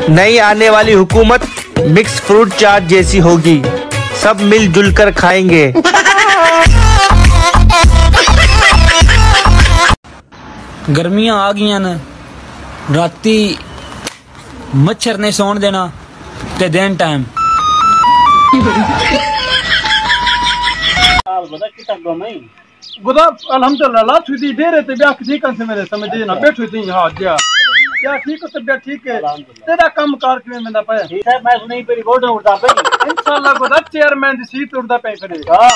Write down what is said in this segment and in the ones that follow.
नई आने वाली हुकूमत मिक्स फ्रूट चाट जैसी होगी, सब मिलजुल कर खाएंगे। गर्मियां आ गई न, राती मच्छर ने सौन देना ते दिन टाइम गुदा अल्हम्दुलिल्लाह ला थी दे रहे थे ब्याह ठीक से मेरे समझ ना बैठो थी हां जा क्या ठीक है तबीयत ठीक है तेरा काम कार के में पे ठीक है मैं सुनी पे रिकॉर्ड उड़दा पे इंशाल्लाह गुदा चेयरमैन दी सीट उड़दा पे फिर हां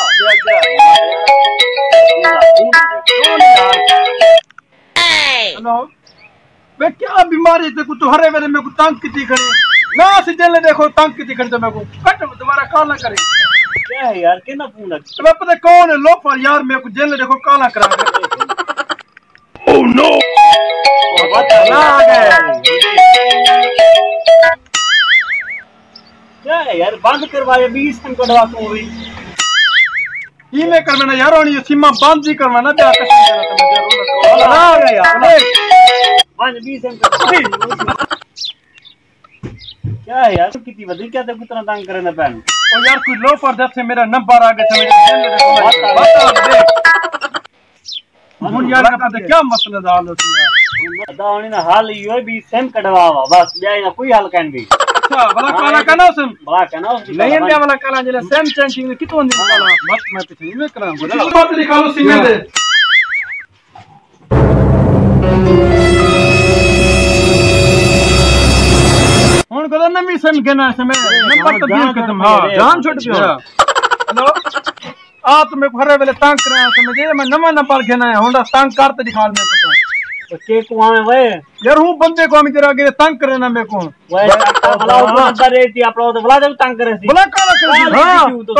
हेलो बे क्या बीमारी ते को हरे वेले में को तंग किती करे ना से जले देखो तंग किती करते मैं को कट दोबारा कॉल ना करे क्या है यार कितना फोन है तुम्हें पता कौन है लोफर यार मेरे को जेल देखो काला करा दे ओह नो बता आ गए क्या है यार बंद करवाए 20 दिन कटवा तो हुई ई में करवाना यार और ये सीमा बंद ही करवाना ब्याह का समझ आ गया यार 20 दिन क्या है यार कितनी बड़ी क्या तो कितना तंग करे ना पहन और यार कोई लोफर जब से मेरा नंबर आ गया समझ बता मुन यार का पता क्या मसला दाल होती है यार दाल ना हाल यो भी सेम कटवावा बस ब्याह ना कोई हाल कहन भी अच्छा भला काला कहना उसन भला कहना उस नहीं क्या भला काला जले सेम चेंजिंग में कितों दिन काला मत मैं पीछे में करा बोला बात निकालो सीमे दे हुन कदा नमी सेम कहना समय नंबर तब्दील कर तुम हां जान छुट गयो हेलो आ तो मैं हरे वेले तंग करा समझे मैं नवा नंबर कहना है होंडा तंग करते दिखा मेरे को तो के को आवे वे यार हूं बंदे को हम तेरा आगे तंग करे ना मेरे को वे भला नंबर रे थी आप लोग तो भला जब तंग करे सी भला काला कर हां तो